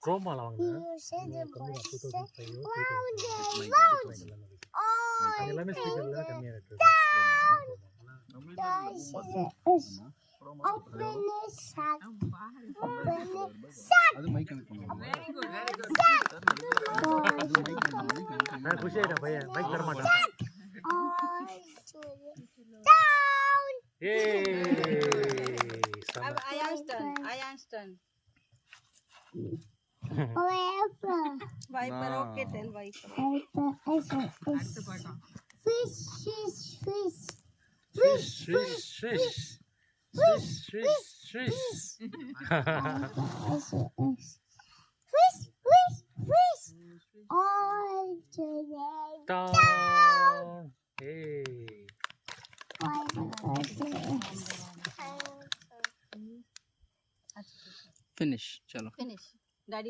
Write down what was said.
குரோமால வாங்க எல்லாமே ஸ்பீக்கர்ல கம்மியா இருக்கு அது மைக் கனெக்ட் பண்ணுங்க வெரி குட் நான் खुशी ஆயிட்டேன் பையன் மைக் தர மாட்டான் Ayan's turn. Viper, okay, tell Viper. fish fish all down. Hey. Finish चलो Finish.